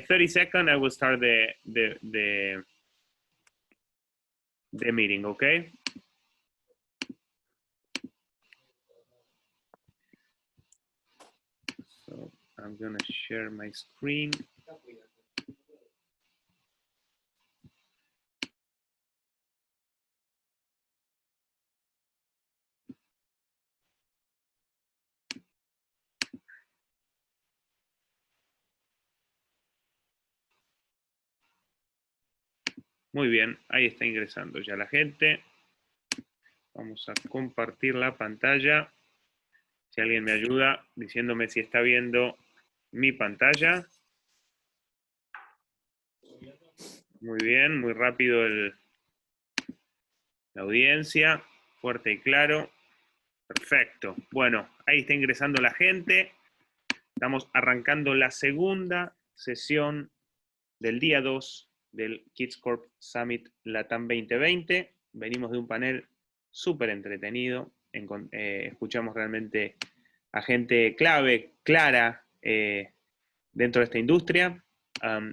30 seconds, I will start the meeting, okay? So I'm gonna share my screen. Muy bien, ahí está ingresando ya la gente. Vamos a compartir la pantalla. Si alguien me ayuda diciéndome si está viendo mi pantalla. Muy bien, muy rápido la audiencia, fuerte y claro. Perfecto. Bueno, ahí está ingresando la gente. Estamos arrancando la segunda sesión del día 2 del Corp Summit Latam 2020. Venimos de un panel súper entretenido. Escuchamos realmente a gente clave, clara, dentro de esta industria.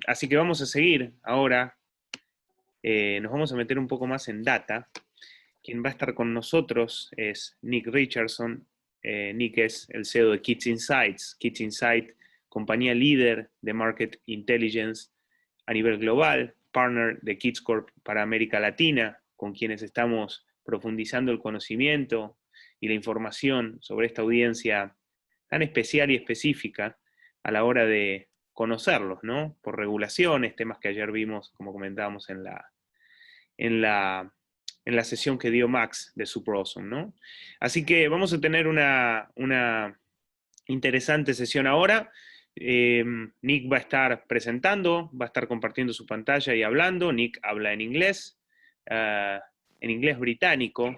Así que vamos a seguir ahora. Nos vamos a meter un poco más en data. Quien va a estar con nosotros es Nick Richardson. Nick es el CEO de Kids Insights. Kids Insight, compañía líder de Market Intelligence a nivel global, partner de Kids Corp para América Latina, con quienes estamos profundizando el conocimiento y la información sobre esta audiencia tan especial y específica a la hora de conocerlos, ¿no? Por regulaciones, temas que ayer vimos, como comentábamos en la sesión que dio Max de Super Awesome, ¿no? Así que vamos a tener una interesante sesión ahora. Nick va a estar presentando, va a estar compartiendo su pantalla y hablando. Nick habla en inglés británico,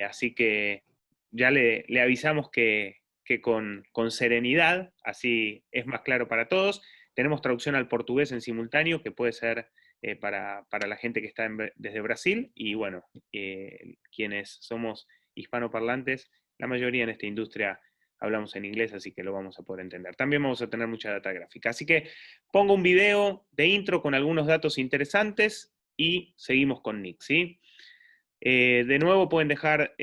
así que ya le avisamos que con serenidad, así es más claro para todos. Tenemos traducción al portugués en simultáneo, que puede ser para la gente que está desde Brasil, y bueno, quienes somos hispanoparlantes, la mayoría en esta industria hablamos en inglés, así que lo vamos a poder entender. También vamos a tener mucha data gráfica. Así que pongo un video de intro con algunos datos interesantes y seguimos con Nick, ¿sí? De nuevo pueden dejar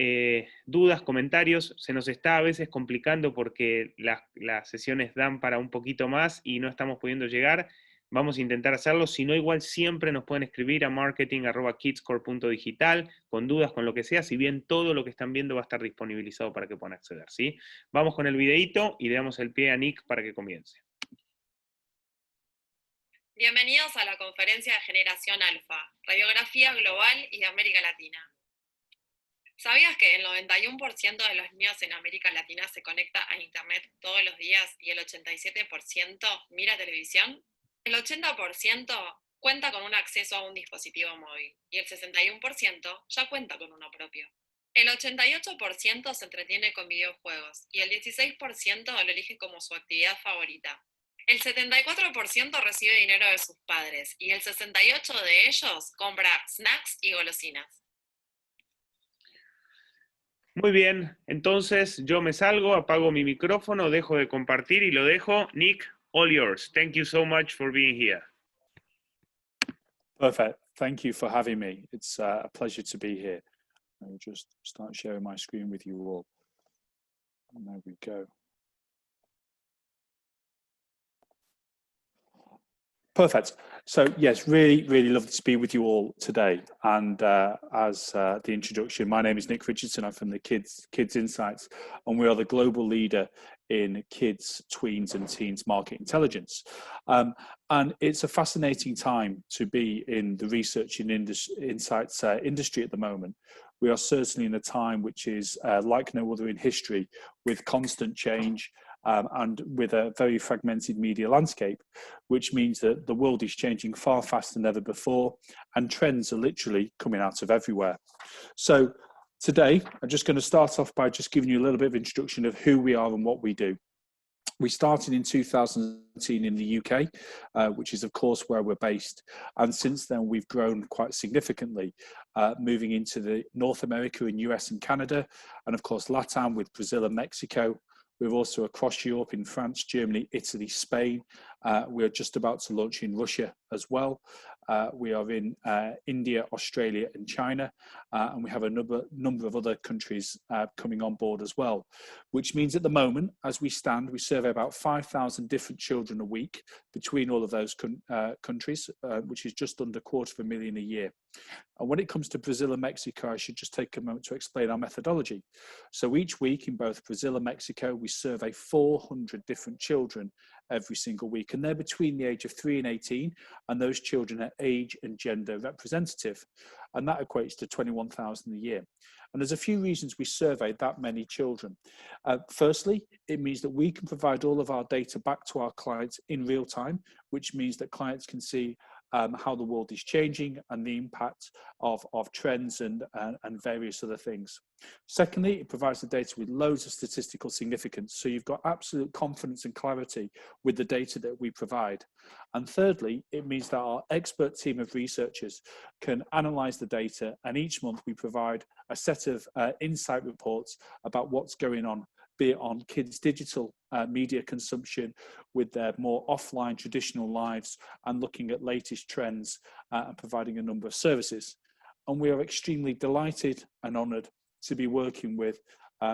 dudas, comentarios. Se nos está a veces complicando porque las sesiones dan para un poquito más y no estamos pudiendo llegar. Vamos a intentar hacerlo. Si no, igual siempre nos pueden escribir a marketing@kidscorp.digital con dudas, con lo que sea. Si bien todo lo que están viendo va a estar disponibilizado para que puedan acceder, ¿sí? Vamos con el videíto y le damos el pie a Nick para que comience. Bienvenidos a la conferencia de Generación Alfa, Radiografía Global y de América Latina. ¿Sabías que el 91% de los niños en América Latina se conecta a Internet todos los días y el 87% mira televisión? El 80% cuenta con un acceso a un dispositivo móvil y el 61% ya cuenta con uno propio. El 88% se entretiene con videojuegos y el 16% lo elige como su actividad favorita. El 74% recibe dinero de sus padres y el 68% de ellos compra snacks y golosinas. Muy bien, entonces yo me salgo, apago mi micrófono, dejo de compartir y lo dejo. Nick, all yours. Thank you so much for being here. Perfect. Thank you for having me. It's a pleasure to be here. I'll just start sharing my screen with you all. And there we go. Perfect. So yes, really lovely to speak with you all today. And as the introduction, my name is Nick Richardson. I'm from the Kids Insights, and we are the global leader in kids, tweens, and teens market intelligence. And it's a fascinating time to be in the research and insights industry at the moment. We are certainly in a time which is like no other in history, with constant change. And with a very fragmented media landscape, which means that the world is changing far faster than ever before, and trends are literally coming out of everywhere. So today, I'm just going to start off by just giving you a little bit of introduction of who we are and what we do. We started in 2017 in the UK, which is of course where we're based. And since then we've grown quite significantly, moving into the North America in US and Canada, and of course Latam with Brazil and Mexico. We're also across Europe in France, Germany, Italy, Spain, We are just about to launch in Russia as well. We are in India, Australia, and China, and we have a number of other countries coming on board as well, which means at the moment, as we stand, we survey about 5,000 different children a week between all of those countries, which is just under 250,000 a year. And when it comes to Brazil and Mexico, I should just take a moment to explain our methodology. So each week in both Brazil and Mexico, we survey 400 different children every single week, and they're between the age of 3 and 18, and those children are age and gender representative, and that equates to 21,000 a year. And there's a few reasons we survey that many children. Firstly, it means that we can provide all of our data back to our clients in real time, which means that clients can see how the world is changing and the impact of trends and various other things. Secondly, it provides the data with loads of statistical significance, so you've got absolute confidence and clarity with the data that we provide. And thirdly, it means that our expert team of researchers can analyze the data, and each month we provide a set of insight reports about what's going on, be it on kids' digital media consumption with their more offline traditional lives, and looking at latest trends and providing a number of services. And we are extremely delighted and honoured to be working with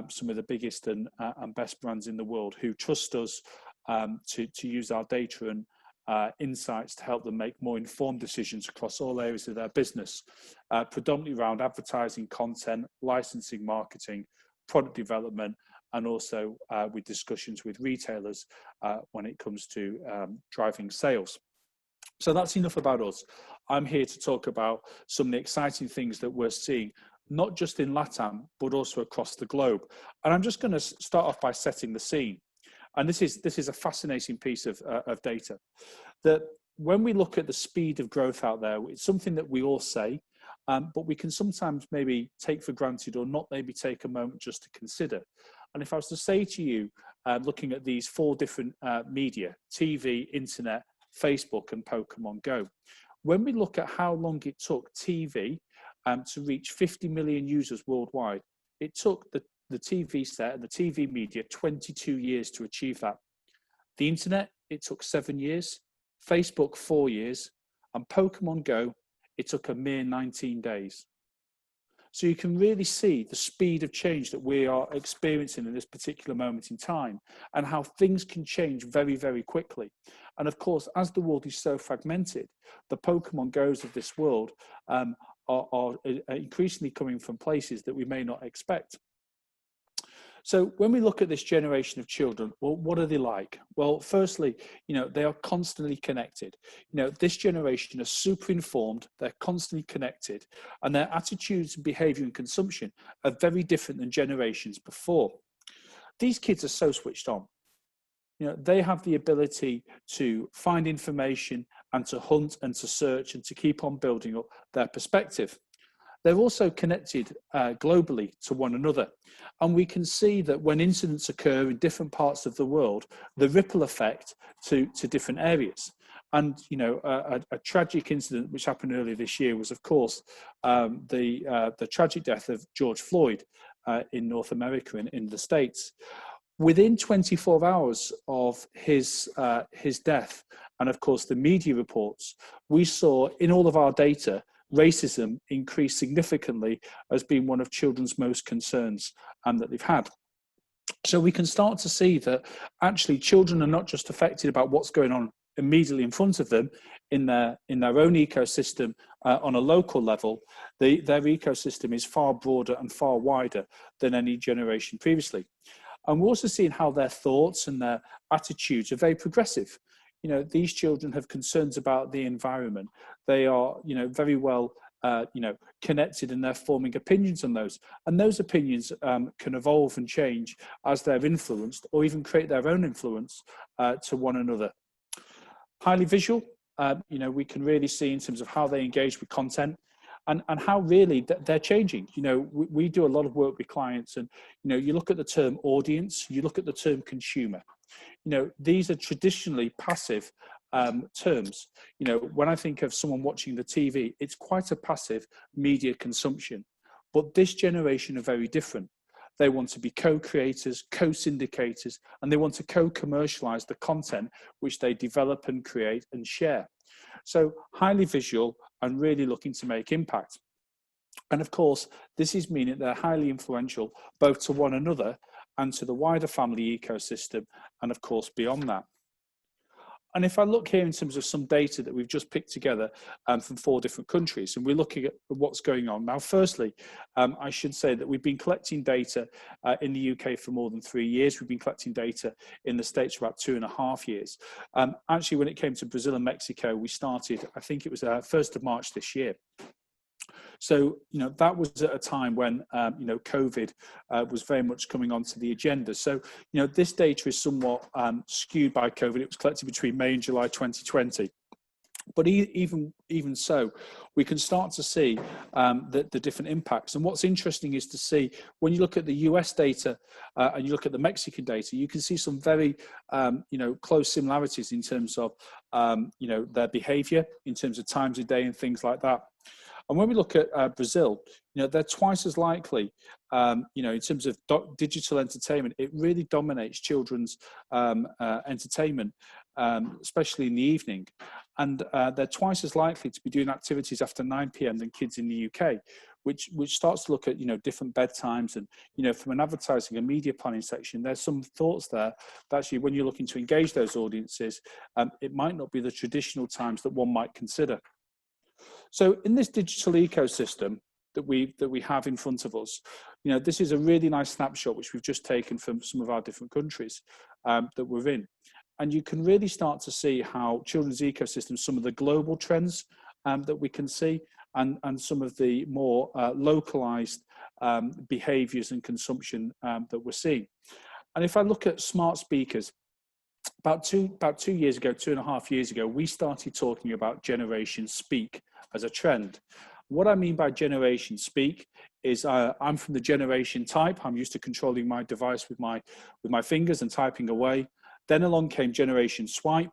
some of the biggest and best brands in the world who trust us to use our data and insights to help them make more informed decisions across all areas of their business, predominantly around advertising, content, licensing, marketing, product development, and also with discussions with retailers when it comes to driving sales. So that's enough about us. I'm here to talk about some of the exciting things that we're seeing, not just in Latam, but also across the globe. And I'm just going to start off by setting the scene. And this is a fascinating piece of data. That when we look at the speed of growth out there, it's something that we all say, but we can sometimes maybe take for granted or not maybe take a moment just to consider. And if I was to say to you, looking at these 4 different media, TV, internet, Facebook, and Pokemon Go, when we look at how long it took TV to reach 50 million users worldwide, it took the TV set and the TV media 22 years to achieve that. The internet, it took 7 years, Facebook 4 years, and Pokemon Go, it took a mere 19 days. So you can really see the speed of change that we are experiencing in this particular moment in time, and how things can change very, very quickly. And of course, as the world is so fragmented, the Pokemon Go's of this world are increasingly coming from places that we may not expect. So when we look at this generation of children, well, what are they like? Well, firstly, they are constantly connected. This generation are super informed, they're constantly connected, and their attitudes and behavior and consumption are very different than generations before. These kids are so switched on. They have the ability to find information and to hunt and to search and to keep on building up their perspective. They're also connected globally to one another. And we can see that when incidents occur in different parts of the world, the ripple effect to different areas. And, a tragic incident which happened earlier this year was, of course, the tragic death of George Floyd in North America, in the States. Within 24 hours of his death, and of course the media reports, we saw in all of our data racism increased significantly as being one of children's most concerns that they've had. So we can start to see that actually children are not just affected about what's going on immediately in front of them in their own ecosystem on a local level. Their ecosystem is far broader and far wider than any generation previously. And we're also seeing how their thoughts and their attitudes are very progressive. These children have concerns about the environment. They are, very well, connected, and they're forming opinions on those. And those opinions can evolve and change as they're influenced, or even create their own influence to one another. Highly visual, we can really see in terms of how they engage with content. And how really they're changing. We do a lot of work with clients, and you look at the term audience, you look at the term consumer. These are traditionally passive terms. When I think of someone watching the TV, it's quite a passive media consumption. But this generation are very different. They want to be co-creators, co-syndicators, and they want to co-commercialize the content which they develop and create and share. So highly visual and really looking to make impact. And of course, this is meaning they're highly influential both to one another and to the wider family ecosystem, and of course beyond that. And if I look here in terms of some data that we've just picked together from 4 different countries, and we're looking at what's going on. Now, firstly, I should say that we've been collecting data in the UK for more than 3 years. We've been collecting data in the States for about 2.5 years. Actually, when it came to Brazil and Mexico, we started, I think it was 1st of March this year. So, that was at a time when, COVID was very much coming onto the agenda. So, this data is somewhat skewed by COVID. It was collected between May and July 2020. But even so, we can start to see the different impacts. And what's interesting is to see, when you look at the US data and you look at the Mexican data, you can see some very, close similarities in terms of, their behavior, in terms of times of day and things like that. And when we look at Brazil, they're twice as likely, in terms of digital entertainment. It really dominates children's entertainment, especially in the evening. And they're twice as likely to be doing activities after 9 p.m. than kids in the UK, which starts to look at, different bedtimes. And, from an advertising and media planning section, there's some thoughts there that actually, when you're looking to engage those audiences, it might not be the traditional times that one might consider. So in this digital ecosystem that we have in front of us, this is a really nice snapshot which we've just taken from some of our different countries that we're in. And you can really start to see how children's ecosystems, some of the global trends that we can see, and some of the more localized behaviors and consumption that we're seeing. And if I look at smart speakers, about 2 years ago, 2.5 years ago, we started talking about Generation Speak as a trend. What I mean by Generation Speak is I'm from the generation type. I'm used to controlling my device with my fingers and typing away. Then along came Generation Swipe,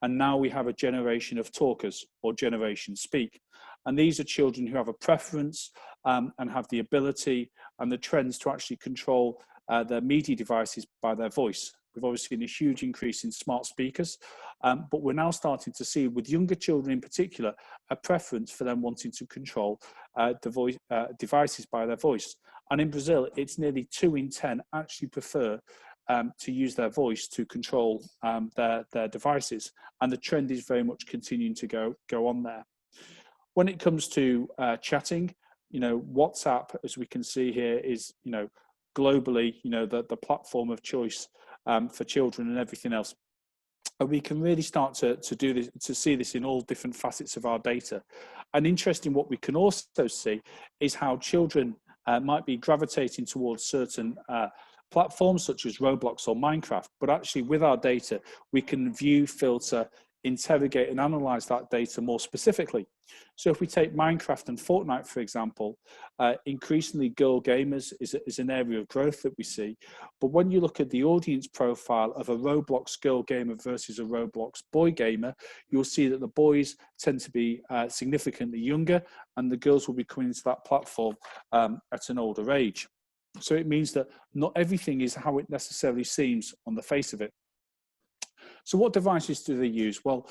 and now we have a generation of talkers, or Generation Speak. And these are children who have a preference and have the ability and the trends to actually control their media devices by their voice. We've obviously seen a huge increase in smart speakers, but we're now starting to see, with younger children in particular, a preference for them wanting to control devices by their voice. And in Brazil, it's nearly 2 in 10 actually prefer to use their voice to control their devices. And the trend is very much continuing to go on there. When it comes to chatting, WhatsApp, as we can see here, is, globally, the platform of choice for children and everything else. And we can really start to do this, to see this in all different facets of our data. And interesting, what we can also see is how children might be gravitating towards certain platforms such as Roblox or Minecraft, but actually with our data, we can view, filter, interrogate and analyze that data more specifically. So if we take Minecraft and Fortnite, for example, increasingly girl gamers is an area of growth that we see. But when you look at the audience profile of a Roblox girl gamer versus a Roblox boy gamer, you'll see that the boys tend to be significantly younger, and the girls will be coming into that platform at an older age. So it means that not everything is how it necessarily seems on the face of it. So what devices do they use? Well,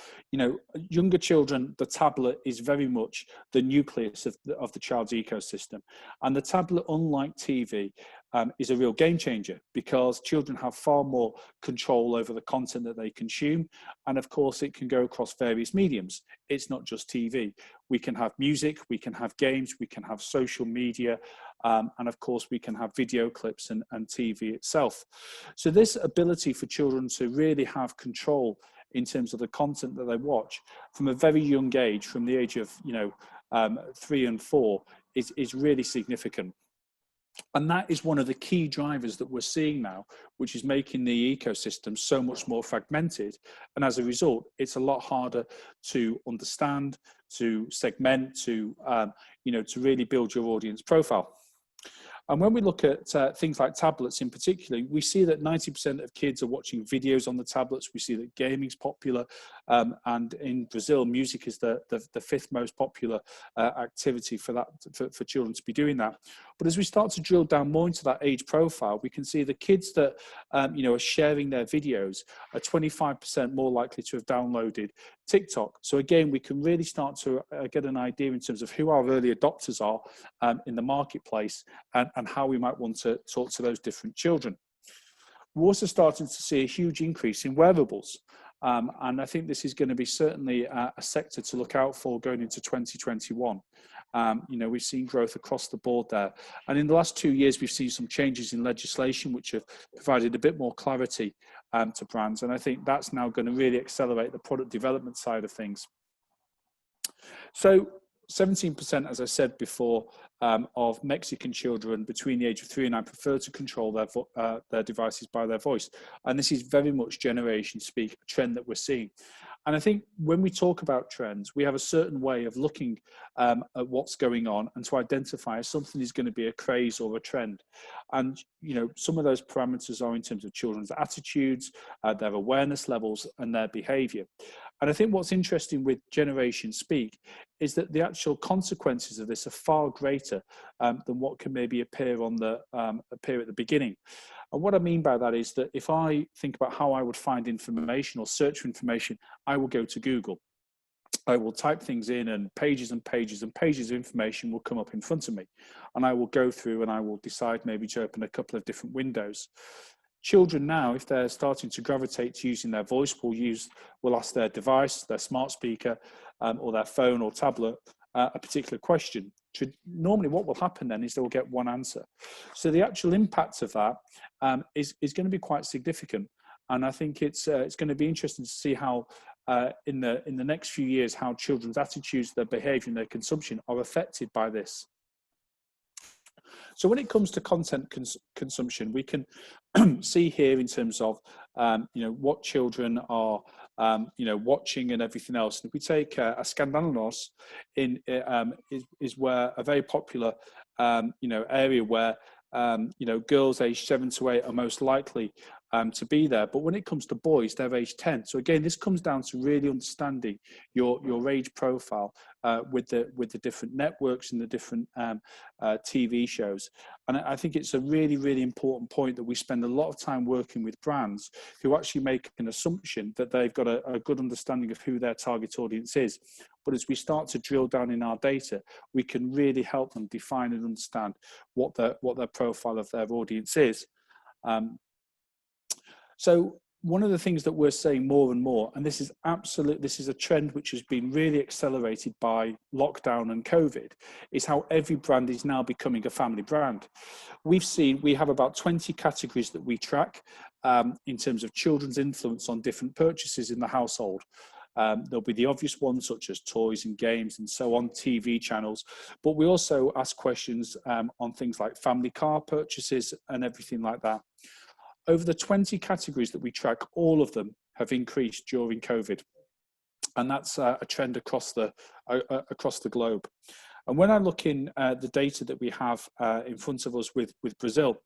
younger children, the tablet is very much the nucleus of the child's ecosystem. And the tablet, unlike TV, is a real game changer, because children have far more control over the content that they consume. And of course, it can go across various mediums. It's not just TV. We can have music, we can have games, we can have social media, and of course, we can have video clips and TV itself. So this ability for children to really have control in terms of the content that they watch from a very young age, from the age of 3 and 4, is really significant. And that is one of the key drivers that we're seeing now, which is making the ecosystem so much more fragmented. And as a result, it's a lot harder to understand, to segment, to really build your audience profile. And when we look at things like tablets in particular, we see that 90% of kids are watching videos on the tablets. We see that gaming's popular. And in Brazil, music is the fifth most popular activity for children to be doing that. But as we start to drill down more into that age profile, we can see the kids that are sharing their videos are 25% more likely to have downloaded TikTok. So again, we can really start to get an idea in terms of who our early adopters are in the marketplace, and how we might want to talk to those different children. We're also starting to see a huge increase in wearables. And I think this is going to be certainly a sector to look out for going into 2021. We've seen growth across the board there. And in the last 2 years, we've seen some changes in legislation, which have provided a bit more clarity to brands. And I think that's now going to really accelerate the product development side of things. So 17%, as I said before, of Mexican children between the age of 3 and 9 prefer to control their devices by their voice. And this is very much generation speak, a trend that we're seeing. And I think when we talk about trends, we have a certain way of looking at what's going on and to identify if something is going to be a craze or a trend. And, some of those parameters are in terms of children's attitudes, their awareness levels, and their behavior. And I think what's interesting with Generation Speak is that the actual consequences of this are far greater than what can maybe appear at the beginning. And what I mean by that is that if I think about how I would find information or search for information, I will go to Google. I will type things in, and pages and pages and pages of information will come up in front of me. And I will go through and I will decide maybe to open a couple of different windows. Children now, if they're starting to gravitate to using their voice, will ask their device, their smart speaker, or their phone or tablet a particular question. Normally what will happen then is they will get one answer. So the actual impact of that is going to be quite significant. And I think it's going to be interesting to see how in the next few years, how children's attitudes, their behavior and their consumption are affected by this. So when it comes to content consumption, we can see here in terms of, what children are, watching and everything else. And if we take a Scandinalos is where a very popular, area where, girls aged 7 to 8 are most likely to be there. But when it comes to boys, they're age 10. So again, this comes down to really understanding your age profile with the different networks and the different TV shows. And I think it's a really, really important point that we spend a lot of time working with brands who actually make an assumption that they've got a good understanding of who their target audience is. But as we start to drill down in our data, we can really help them define and understand what their profile of their audience is. So one of the things that we're saying more and more, and this is a trend which has been really accelerated by lockdown and COVID, is how every brand is now becoming a family brand. We have about 20 categories that we track in terms of children's influence on different purchases in the household. There'll be the obvious ones such as toys and games and so on, TV channels, but we also ask questions on things like family car purchases and everything like that. Over the 20 categories that we track, all of them have increased during COVID. And that's a trend across the globe. And when I look in the data that we have in front of us with Brazil,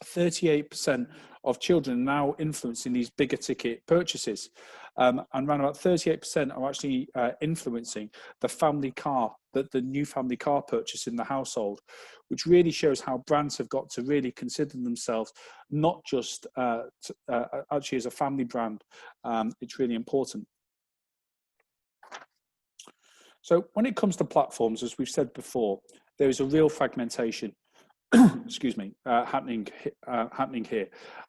38% of children are now influencing these bigger ticket purchases. And around about 38% are actually influencing the family car, the new family car purchase in the household, which really shows how brands have got to really consider themselves not just actually as a family brand. It's really important. So when it comes to platforms, as we've said before, there is a real fragmentation happening here.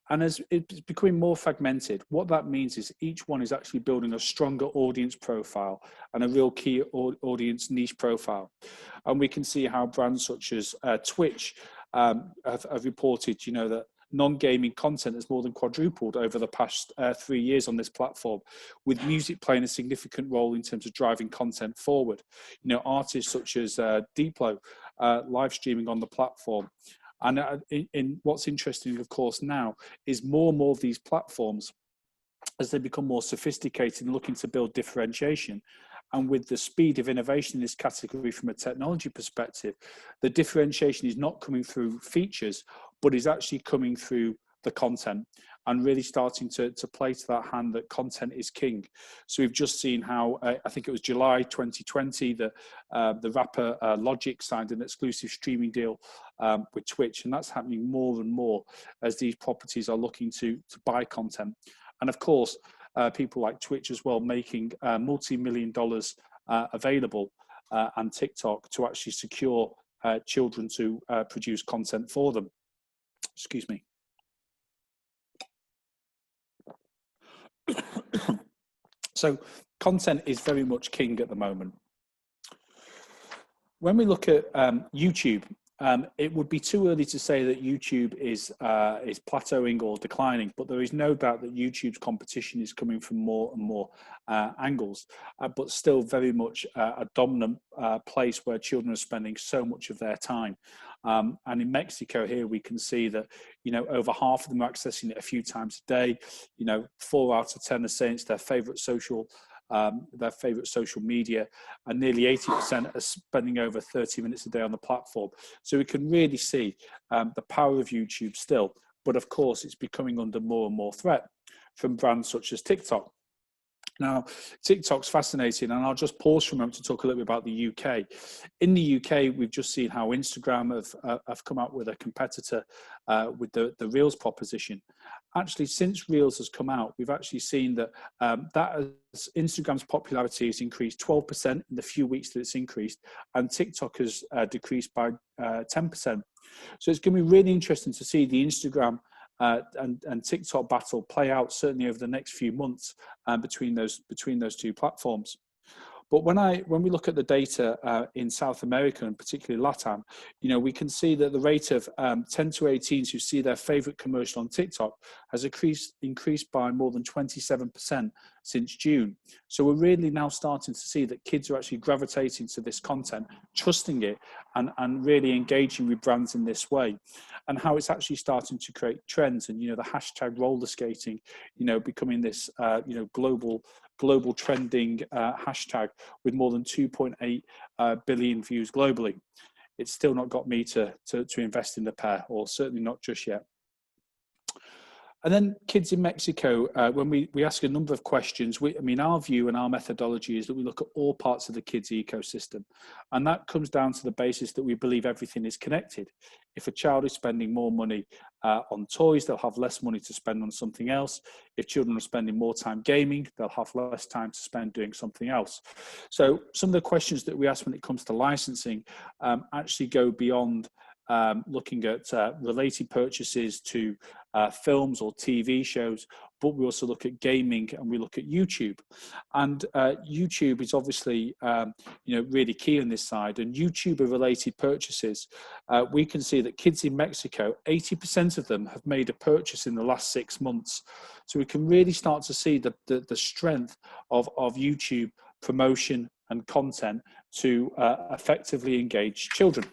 And as it's becoming more fragmented, what that means is each one is actually building a stronger audience profile and a real key audience niche profile. And we can see how brands such as Twitch have reported, that non-gaming content has more than quadrupled over the past 3 years on this platform, with music playing a significant role in terms of driving content forward. Artists such as Diplo live streaming on the platform. And in what's interesting, of course, now is more and more of these platforms, as they become more sophisticated and looking to build differentiation, and with the speed of innovation in this category from a technology perspective, the differentiation is not coming through features, but is actually coming through the content. and really starting to play to that hand that content is king. So we've just seen how, I think it was July 2020, that the rapper Logic signed an exclusive streaming deal with Twitch, and that's happening more and more as these properties are looking to buy content. And of course, people like Twitch as well, making multi-million dollars available, and TikTok, to actually secure children to produce content for them. Excuse me. So content is very much king at the moment. When we look at YouTube, it would be too early to say that YouTube is plateauing or declining, but there is no doubt that YouTube's competition is coming from more and more angles, but still very much a dominant place where children are spending so much of their time. And in Mexico here, we can see that, you know, over half of them are accessing it a few times a day. You know, 4 out of 10 are saying it's their favorite social media, and nearly 80% are spending over 30 minutes a day on the platform. So we can really see the power of YouTube still, but of course it's becoming under more and more threat from brands such as TikTok. Now, TikTok's fascinating, and I'll just pause for a moment to talk a little bit about the UK. In the UK, we've just seen how Instagram have come out with a competitor with the Reels proposition. Actually, since Reels has come out, we've actually seen that Instagram's popularity has increased 12% in the few weeks that it's increased, and TikTok has decreased by 10%. So it's going to be really interesting to see the Instagram and TikTok battle play out, certainly over the next few months, between those two platforms. But when we look at the data in South America, and particularly Latam, you know, we can see that the rate of 10 to 18s who see their favorite commercial on TikTok has increased by more than 27% since June. So we're really now starting to see that kids are actually gravitating to this content, trusting it, and really engaging with brands in this way, and how it's actually starting to create trends. And, you know, the hashtag roller skating, you know, becoming this, you know, global trending hashtag with more than 2.8 billion views globally. It's still not got me to invest in the pair, or certainly not just yet. And then kids in Mexico, when we ask a number of questions, I mean, our view and our methodology is that we look at all parts of the kids ecosystem. And that comes down to the basis that we believe everything is connected. If a child is spending more money on toys, they'll have less money to spend on something else. If children are spending more time gaming, they'll have less time to spend doing something else. So some of the questions that we ask when it comes to licensing actually go beyond looking at related purchases to films or TV shows, but we also look at gaming, and we look at YouTube. And YouTube is obviously you know, really key on this side. And YouTuber related purchases, we can see that kids in Mexico, 80% of them have made a purchase in the last 6 months. So we can really start to see the strength of YouTube promotion and content to effectively engage children.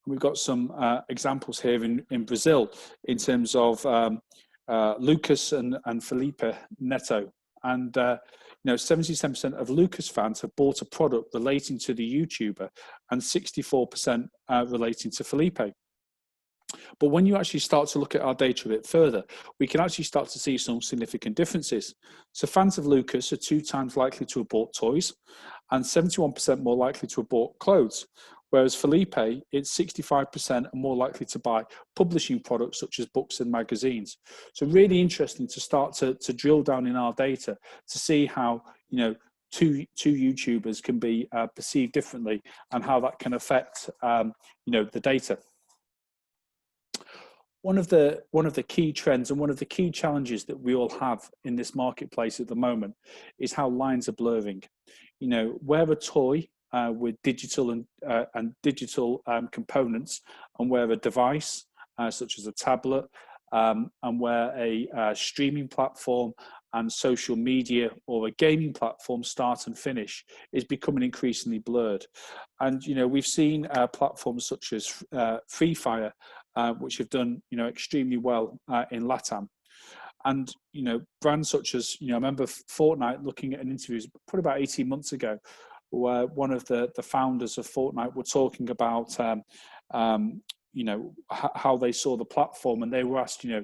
We've got some examples here in Brazil in terms of Lucas and Felipe Neto. And you know, 77% of Lucas fans have bought a product relating to the YouTuber, and 64% relating to Felipe. But when you actually start to look at our data a bit further, we can actually start to see some significant differences. So fans of Lucas are 2 times likely to have bought toys, and 71% more likely to have bought clothes. Whereas Felipe, it's 65% are more likely to buy publishing products such as books and magazines. So really interesting to start to drill down in our data to see how, you know, two YouTubers can be perceived differently, and how that can affect, you know, the data. One of the key trends and one of the key challenges that we all have in this marketplace at the moment is how lines are blurring. You know, where a toy with digital and digital components, and where a device such as a tablet, and where a streaming platform and social media or a gaming platform start and finish, is becoming increasingly blurred. And, you know, we've seen platforms such as Free Fire, which have done, you know, extremely well in Latam. And, you know, brands such as, you know, I remember Fortnite looking at an interview probably about 18 months ago, where one of the founders of Fortnite were talking about, you know, how they saw the platform, and they were asked, you know,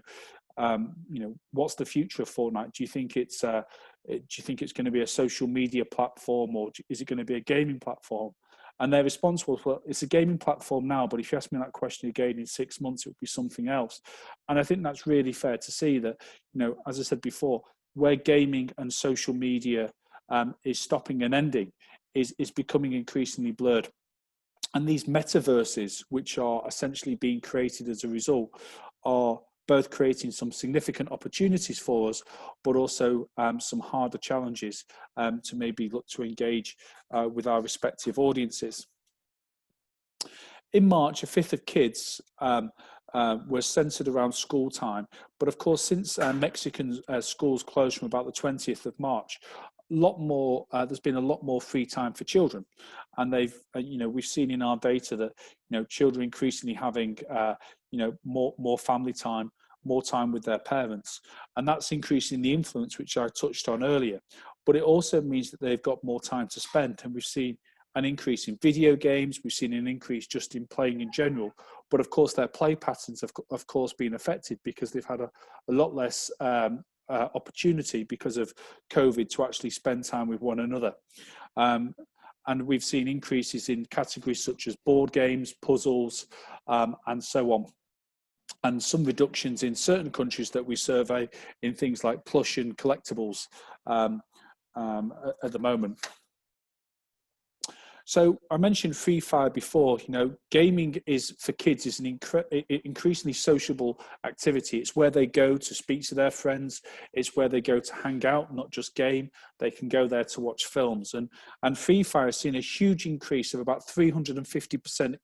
what's the future of Fortnite? Do you think it's going to be a social media platform, or is it going to be a gaming platform? And their response was, well, it's a gaming platform now, but if you ask me that question again in 6 months, it would be something else. And I think that's really fair to see that, as I said before, where gaming and social media is stopping and ending is becoming increasingly blurred. And these metaverses, which are essentially being created as a result, are both creating some significant opportunities for us, but also some harder challenges to maybe look to engage with our respective audiences. In March, a fifth of kids were centered around school time. But of course, since Mexican schools closed from about the 20th of March, there's been a lot more free time for children. And we've seen in our data that, children increasingly having, more family time, more time with their parents. And that's increasing the influence, which I touched on earlier. But it also means that they've got more time to spend. And we've seen an increase in video games. We've seen an increase just in playing in general. But of course, their play patterns have, of course, been affected because they've had a lot less opportunity because of COVID to actually spend time with one another. And we've seen increases in categories such as board games, puzzles, and so on. And some reductions in certain countries that we survey in things like plush and collectibles at the moment. So I mentioned Free Fire before. Gaming for kids is an increasingly sociable activity. It's where they go to speak to their friends. It's where they go to hang out, not just game. They can go there to watch films. And Free Fire has seen a huge increase of about 350%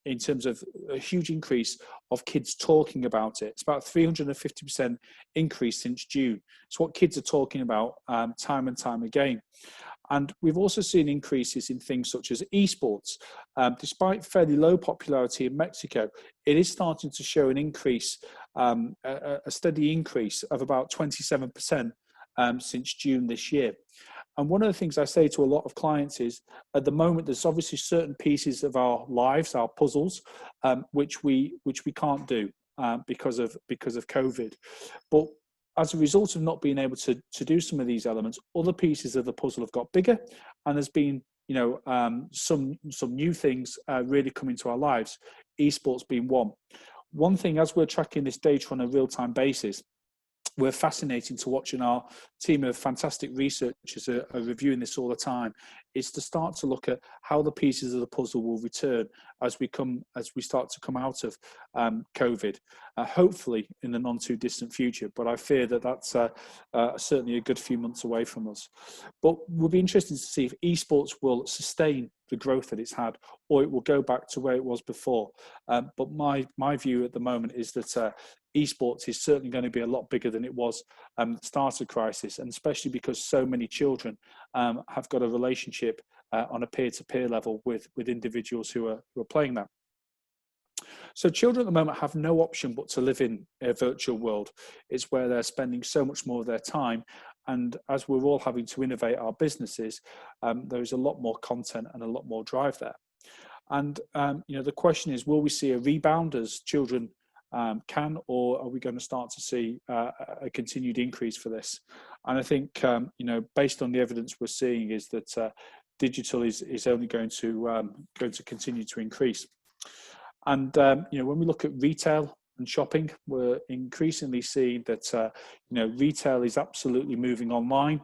in terms of a huge increase of kids talking about it. It's about 350% increase since June. It's what kids are talking about time and time again. And we've also seen increases in things such as esports. Despite fairly low popularity in Mexico, it is starting to show an increase, a steady increase of about 27% since June this year. And one of the things I say to a lot of clients is, at the moment, there's obviously certain pieces of our lives, our puzzles, which we can't do because of COVID. But as a result of not being able to do some of these elements, other pieces of the puzzle have got bigger, and there's been some new things really come into our lives, esports being one. One thing, as we're tracking this data on a real-time basis, we're fascinating to watch, and our team of fantastic researchers are reviewing this all the time, is to start to look at how the pieces of the puzzle will return as we start to come out of COVID, hopefully in the not too distant future. But I fear that that's certainly a good few months away from us. But we'll be interested to see if esports will sustain the growth that it's had, or it will go back to where it was before. But my view at the moment is that esports is certainly going to be a lot bigger than it was at the start of the crisis, and especially because so many children have got a relationship on a peer-to-peer level with individuals who are playing that. So children at the moment have no option but to live in a virtual world. It's where they're spending so much more of their time. And as we're all having to innovate our businesses, there is a lot more content and a lot more drive there. And the question is, will we see a rebound as children can, or are we going to start to see a continued increase for this? And I think, based on the evidence we're seeing, is that digital is only going to continue to increase. And when we look at retail and shopping, we're increasingly seeing that retail is absolutely moving online,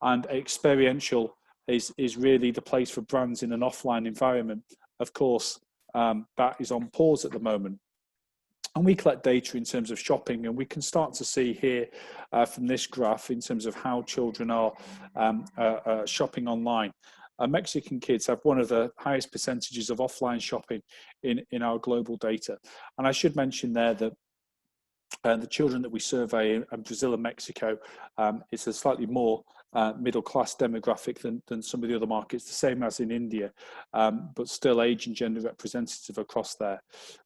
and experiential is really the place for brands in an offline environment. Of course, that is on pause at the moment. And we collect data in terms of shopping, and we can start to see here from this graph in terms of how children are shopping online. Mexican kids have one of the highest percentages of offline shopping in our global data. And I should mention there that the children that we survey in Brazil and Mexico is a slightly more middle-class demographic than some of the other markets, the same as in India, but still age and gender representative across there.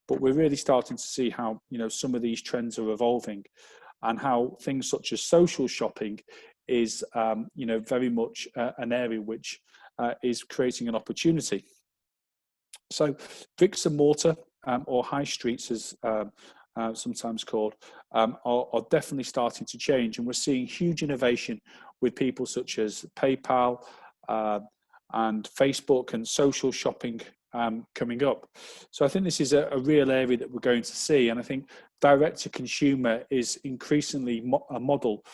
But we're really starting to see how some of these trends are evolving, and how things such as social shopping is very much an area which is creating an opportunity. So bricks and mortar or high streets, as sometimes called, are definitely starting to change. And we're seeing huge innovation with people such as PayPal and Facebook and social shopping coming up. So I think this is a real area that we're going to see. And I think direct to consumer is increasingly a model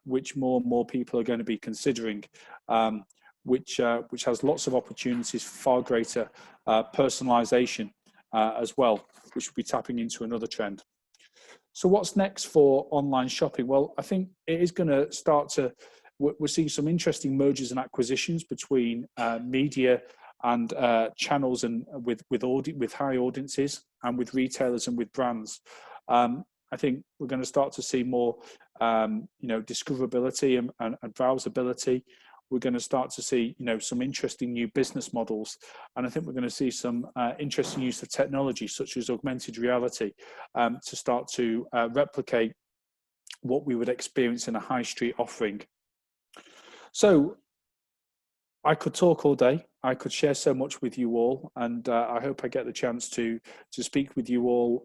which more and more people are going to be considering, which has lots of opportunities for far greater personalization as well, which will be tapping into another trend. So what's next for online shopping? Well, I think it is going to start to, we're seeing some interesting mergers and acquisitions between media and channels and with high audiences, and with retailers and with brands. I think we're going to start to see more, discoverability and browsability. We're going to start to see, some interesting new business models, and I think we're going to see some interesting use of technology, such as augmented reality, to start to replicate what we would experience in a high street offering. So I could talk all day. I could share so much with you all, and I hope I get the chance to speak with you all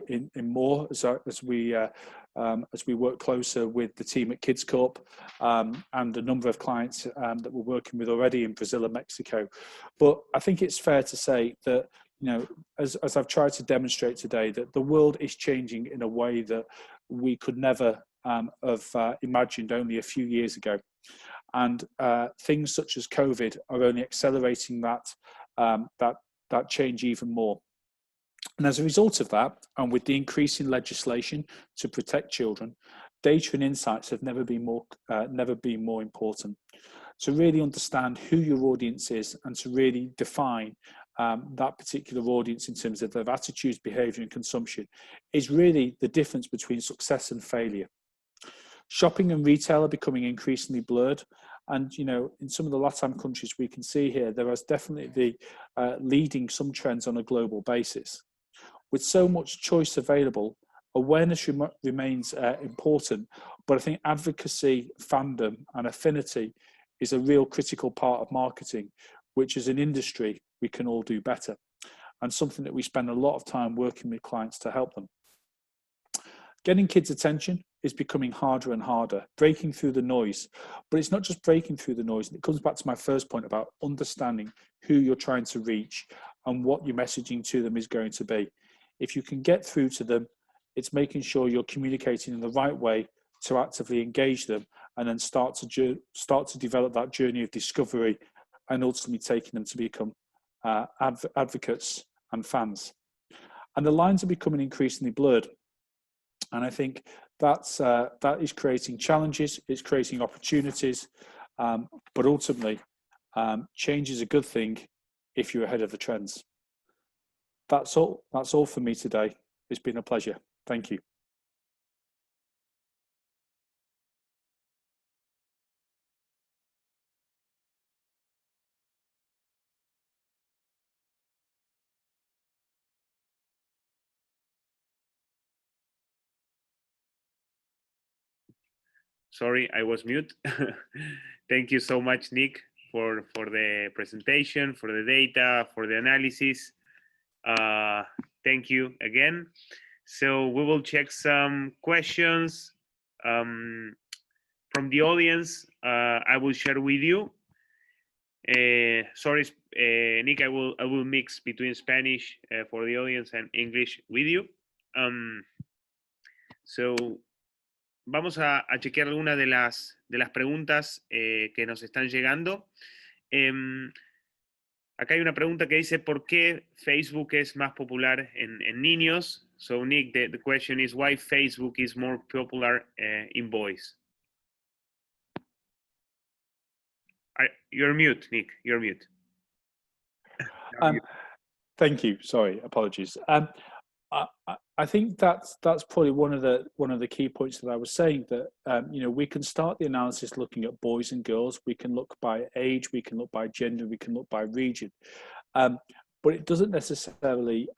in more as we work closer with the team at Corp and a number of clients that we're working with already in Brazil and Mexico. But I think it's fair to say that, as I've tried to demonstrate today, that the world is changing in a way that we could never have imagined only a few years ago. And things such as COVID are only accelerating that change even more. And as a result of that, and with the increase in legislation to protect children, data and insights have never been more important. To really understand who your audience is and to really define that particular audience in terms of their attitudes, behaviour and consumption is really the difference between success and failure. Shopping and retail are becoming increasingly blurred. And, in some of the Latam countries, we can see here, there is definitely leading some trends on a global basis. With so much choice available, awareness remains important, but I think advocacy, fandom and affinity is a real critical part of marketing, which as an industry, we can all do better, and something that we spend a lot of time working with clients to help them. Getting kids' attention is becoming harder and harder, breaking through the noise. But it's not just breaking through the noise. It comes back to my first point about understanding who you're trying to reach and what your messaging to them is going to be. If you can get through to them, it's making sure you're communicating in the right way to actively engage them, and then start to develop that journey of discovery and ultimately taking them to become advocates and fans. And the lines are becoming increasingly blurred. And I think that is creating challenges, it's creating opportunities, but ultimately, change is a good thing if you're ahead of the trends. That's all for me today. It's been a pleasure. Thank you. Sorry, I was mute. Thank you so much, Nick, for the presentation, for the data, for the analysis. Thank you again. So we will check some questions from the audience. I will share with you. Sorry, Nick, I will mix between Spanish for the audience and English with you. So vamos a chequear algunas de las preguntas que nos están llegando. Acá hay una pregunta que dice, ¿por qué Facebook es más popular en niños? So, Nick, the question is why Facebook is more popular in boys. You're mute, Nick. You're mute. Thank you. Sorry, apologies. I think that's probably one of the key points that I was saying, that we can start the analysis looking at boys and girls. We can look by age, we can look by gender, we can look by region, but it doesn't necessarily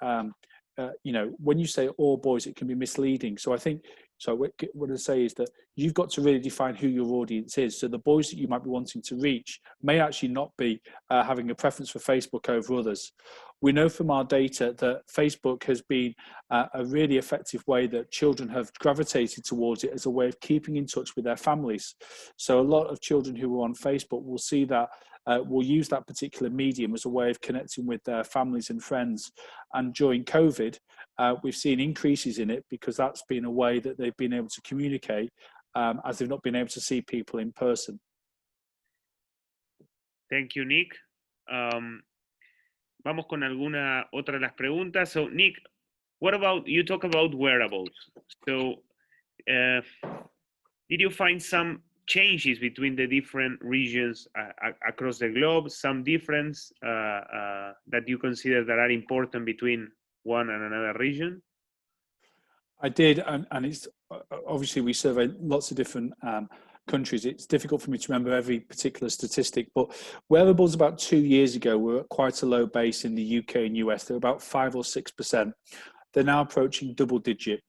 when you say all boys, it can be misleading. So I think what I say is that you've got to really define who your audience is. So the boys that you might be wanting to reach may actually not be having a preference for Facebook over others. We know from our data that Facebook has been a really effective way that children have gravitated towards it as a way of keeping in touch with their families. So a lot of children who are on Facebook will see that, will use that particular medium as a way of connecting with their families and friends. And during COVID, we've seen increases in it because that's been a way that they've been able to communicate as they've not been able to see people in person. Thank you, Nick. Vamos con alguna otra de las preguntas. So, Nick, what about, you talk about wearables. So, did you find some changes between the different regions across the globe, some difference that you consider that are important between one and another region? I did, and it's obviously we survey lots of different countries. It's difficult for me to remember every particular statistic, but wearables about 2 years ago were at quite a low base in the UK and US. They're about 5 or 6%. They're now approaching double digit.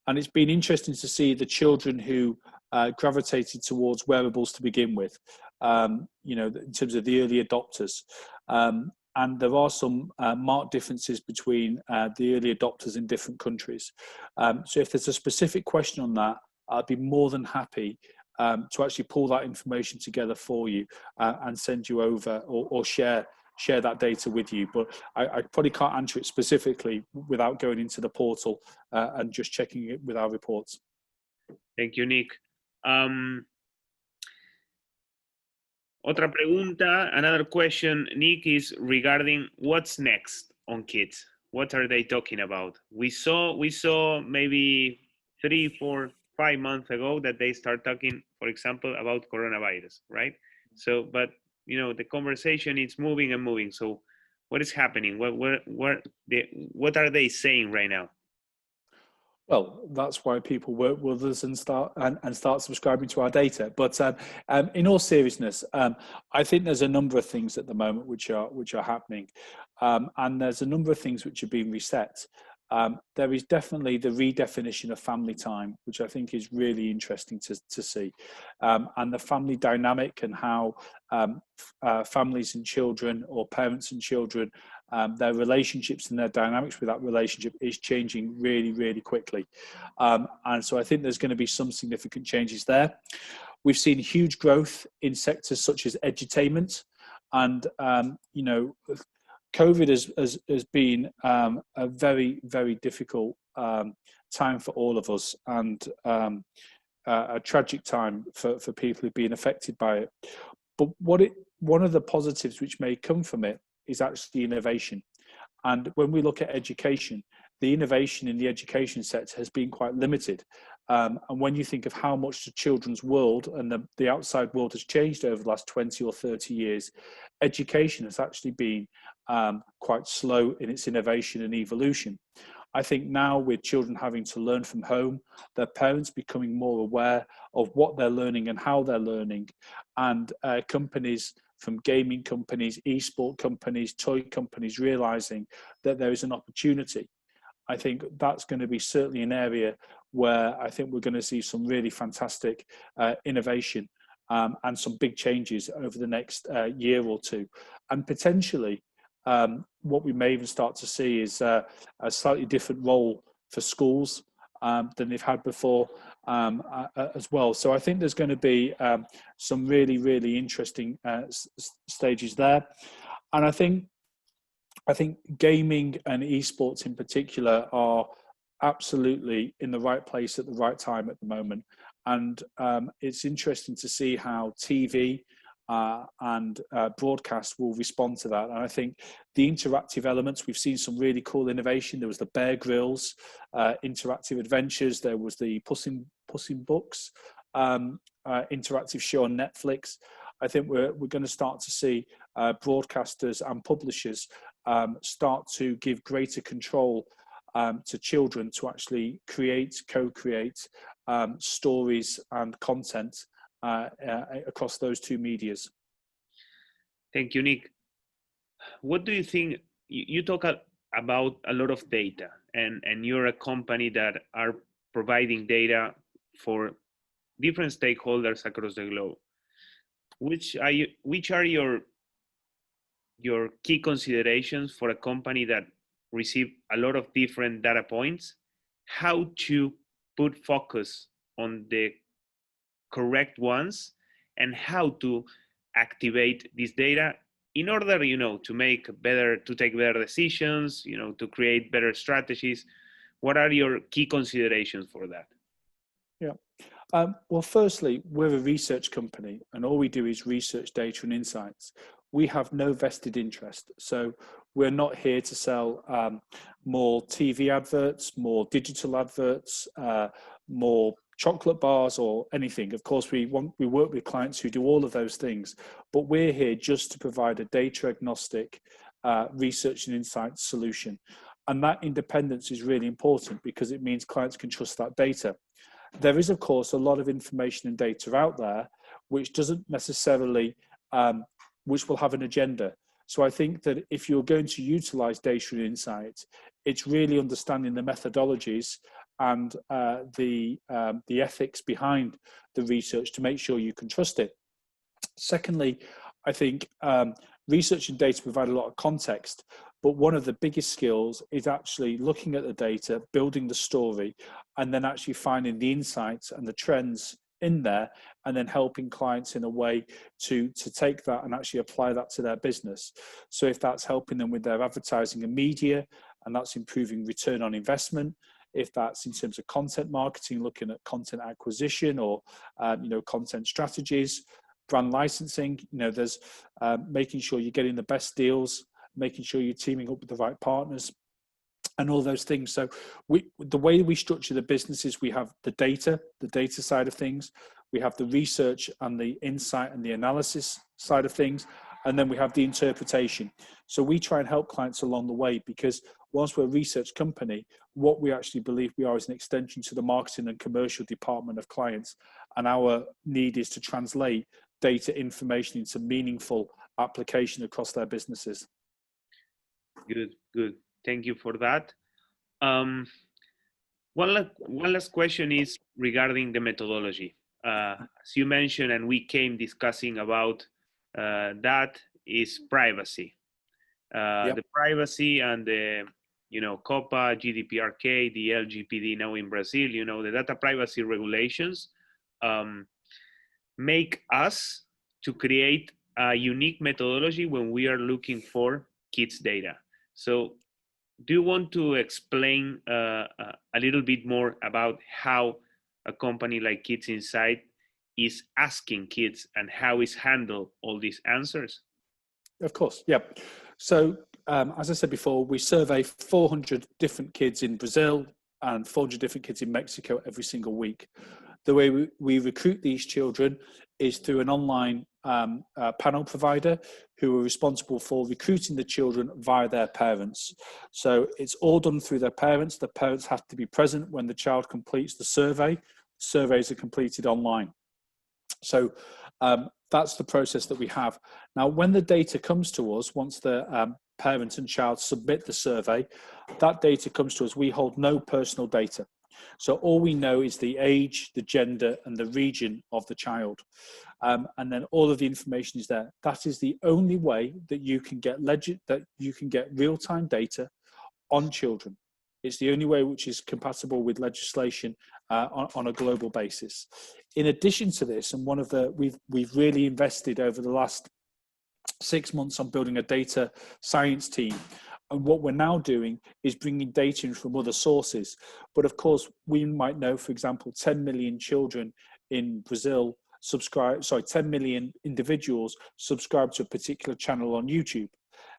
And it's been interesting to see the children who gravitated towards wearables to begin with, you know, in terms of the early adopters. And there are some marked differences between the early adopters in different countries. So if there's a specific question on that, I'd be more than happy to actually pull that information together for you and send you over or share that data with you. But I probably can't answer it specifically without going into the portal and just checking it with our reports. Thank you, Nick. Otra pregunta, another question, Nick, is regarding what's next on kids. What are they talking about? We saw maybe 3, 4, 5 months ago that they start talking, for example, about coronavirus, right? So, but you know, the conversation is moving and moving. So, what is happening? What are they saying right now? Well, that's why people work with us and start subscribing to our data. But in all seriousness, I think there's a number of things at the moment which are happening, and there's a number of things which are being reset. There is definitely the redefinition of family time, which I think is really interesting to see, and the family dynamic and how families and children, or parents and children, their relationships and their dynamics with that relationship is changing really, really quickly. And so I think there's going to be some significant changes there. We've seen huge growth in sectors such as edutainment, and you know, COVID has been a very, very difficult time for all of us, and a tragic time for people who've been affected by it. But one of the positives which may come from it is actually innovation. And when we look at education, the innovation in the education sector has been quite limited. And when you think of how much the children's world and the outside world has changed over the last 20 or 30 years, education has actually been quite slow in its innovation and evolution. I think now, with children having to learn from home, their parents becoming more aware of what they're learning and how they're learning, and companies, from gaming companies, e-sport companies, toy companies, realizing that there is an opportunity. I think that's going to be certainly an area where I think we're going to see some really fantastic innovation and some big changes over the next year or two. And potentially what we may even start to see is a slightly different role for schools than they've had before as well. So I think there's going to be some really, really interesting stages there. And I think gaming and esports in particular are absolutely in the right place at the right time at the moment. And it's interesting to see how TV and broadcast will respond to that. And I think the interactive elements, we've seen some really cool innovation. There was the Bear Grylls interactive adventures. There was the Puss in Books interactive show on Netflix. I think we're going to start to see broadcasters and publishers start to give greater control to children to actually co-create stories and content across those two medias. Thank you, Nick. What do you think? You talk about a lot of data, and you're a company that are providing data for different stakeholders across the globe. Which are your your key considerations for a company that receive a lot of different data points, how to put focus on the correct ones, and how to activate this data in order, to take better decisions, to create better strategies. What are your key considerations for that? Yeah. Well, firstly, we're a research company, and all we do is research data and insights. We have no vested interest. So we're not here to sell more TV adverts, more digital adverts, more chocolate bars or anything. Of course, we work with clients who do all of those things, but we're here just to provide a data agnostic research and insights solution. And that independence is really important because it means clients can trust that data. There is, of course, a lot of information and data out there which doesn't necessarily, which will have an agenda. So I think that if you're going to utilize data and insight, it's really understanding the methodologies and the ethics behind the research to make sure you can trust it. Secondly, I think research and data provide a lot of context, but one of the biggest skills is actually looking at the data, building the story, and then actually finding the insights and the trends in there, and then helping clients in a way to take that and actually apply that to their business. So if that's helping them with their advertising and media, and that's improving return on investment, if that's in terms of content marketing, looking at content acquisition or content strategies, brand licensing, there's making sure you're getting the best deals, making sure you're teaming up with the right partners, and all those things. So the way we structure the business is we have the data side of things, we have the research and the insight and the analysis side of things, and then we have the interpretation. So we try and help clients along the way, because whilst we're a research company, what we actually believe we are is an extension to the marketing and commercial department of clients. And our need is to translate data information into meaningful application across their businesses. Good. Thank you for that. One last question is regarding the methodology. As you mentioned, and we came discussing about that, is privacy. The privacy and the COPPA, GDPR, the LGPD now in Brazil, the data privacy regulations make us to create a unique methodology when we are looking for kids' data. So do you want to explain a little bit more about how a company like Kids Insight is asking kids and how is handled all these answers? Of course, yeah. So as I said before, we survey 400 different kids in Brazil and 400 different kids in Mexico every single week. The way we recruit these children is through an online panel provider who are responsible for recruiting the children via their parents. So it's all done through their parents. The parents have to be present when the child completes the survey. Surveys are completed online. So that's the process that we have. Now, when the data comes to us, once the parent and child submit the survey, that data comes to us. We hold no personal data. So all we know is the age, the gender, and the region of the child. And then all of the information is there. That is the only way that you can get real-time data on children. It's the only way which is compatible with legislation on a global basis. In addition to this, and we've really invested over the last 6 months on building a data science team. And what we're now doing is bringing data in from other sources. But of course, we might know, for example, 10 million children in Brazil 10 million individuals subscribe to a particular channel on YouTube.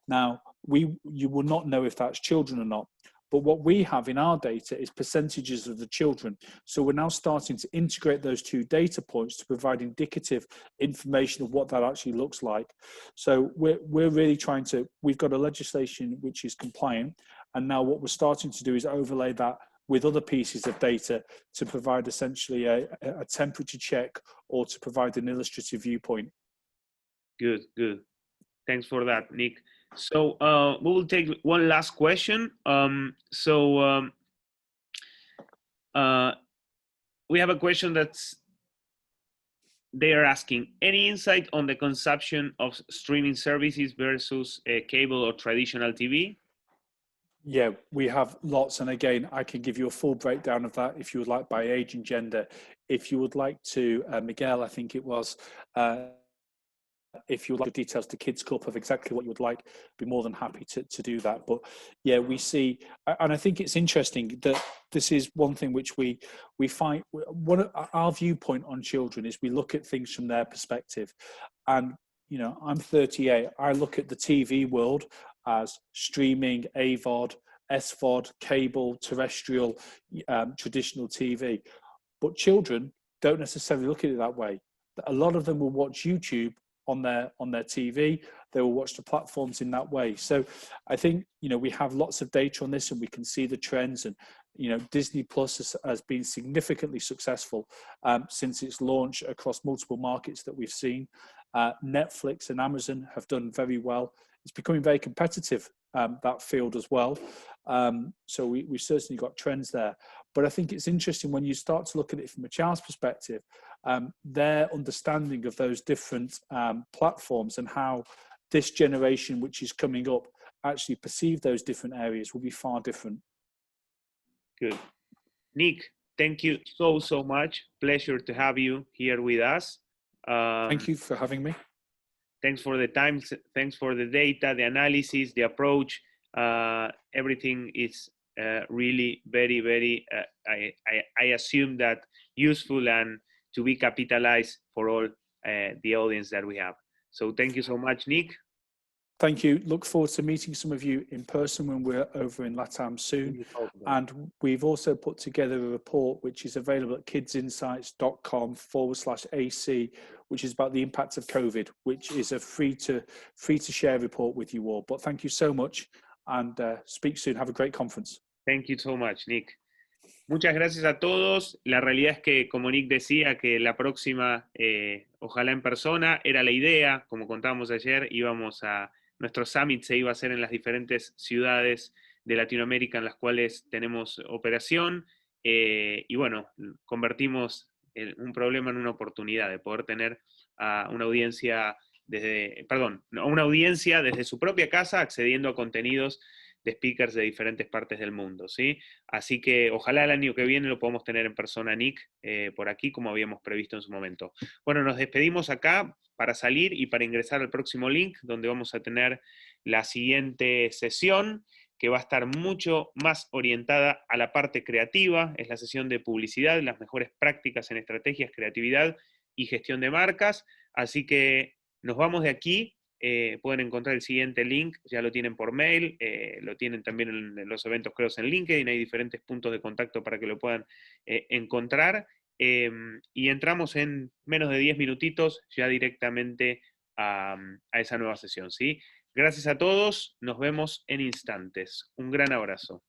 Now, you will not know if that's children or not. But what we have in our data is percentages of the children. So we're now starting to integrate those two data points to provide indicative information of what that actually looks like. So we're really we've got a legislation which is compliant. And now what we're starting to do is overlay that with other pieces of data to provide essentially a temperature check or to provide an illustrative viewpoint. Good. Thanks for that, Nick. So we will take one last question. We have a question that's they are asking, any insight on the consumption of streaming services versus cable or traditional TV? Yeah, we have lots. And again, I can give you a full breakdown of that if you would like, by age and gender. If you would like to, Miguel, I think it was, if you would like the details to Kids Corp of exactly what you would like, be more than happy to do that. But yeah, we see, and I think it's interesting that this is one thing which we find, one of our viewpoint on children is we look at things from their perspective. And, you know, I'm 38, I look at the TV world as streaming, AVOD, SVOD, cable, terrestrial, traditional TV. But children don't necessarily look at it that way. A lot of them will watch YouTube on their TV. They will watch the platforms in that way. So I think, you know, we have lots of data on this and we can see the trends. And, you know, Disney Plus has been significantly successful since its launch across multiple markets that we've seen. Netflix and Amazon have done very well. It's becoming very competitive, that field as well. So we certainly got trends there. But I think it's interesting when you start to look at it from a child's perspective, their understanding of those different platforms and how this generation, which is coming up, actually perceive those different areas will be far different. Good. Nick, thank you so much. Pleasure to have you here with us. Thank you for having me. Thanks for the time. Thanks for the data, the analysis, the approach. Everything is really very, I assume that useful and to be capitalized for all the audience that we have. So thank you so much, Nick. Thank you. Look forward to meeting some of you in person when we're over in Latam soon. And we've also put together a report which is available at kidsinsights.com/AC, which is about the impact of COVID, which is a free to share report with you all. But thank you so much and speak soon. Have a great conference. Thank you so much, Nick. Muchas gracias a todos. La realidad es que, como Nick decía, que la próxima, ojalá en persona, era la idea. Como contábamos ayer, nuestro summit se iba a hacer en las diferentes ciudades de Latinoamérica en las cuales tenemos operación. Y bueno, convertimos un problema en una oportunidad de poder tener a una audiencia desde su propia casa accediendo a contenidos de speakers de diferentes partes del mundo, ¿sí? Así que ojalá el año que viene lo podamos tener en persona, Nick, por aquí, como habíamos previsto en su momento. Bueno, nos despedimos acá para salir y para ingresar al próximo link, donde vamos a tener la siguiente sesión, que va a estar mucho más orientada a la parte creativa. Es la sesión de publicidad, las mejores prácticas en estrategias, creatividad y gestión de marcas. Así que nos vamos de aquí. Pueden encontrar el siguiente link, ya lo tienen por mail, lo tienen también en los eventos creados en LinkedIn, hay diferentes puntos de contacto para que lo puedan encontrar, y entramos en menos de 10 minutitos ya directamente a esa nueva sesión, ¿sí? Gracias a todos, nos vemos en instantes. Un gran abrazo.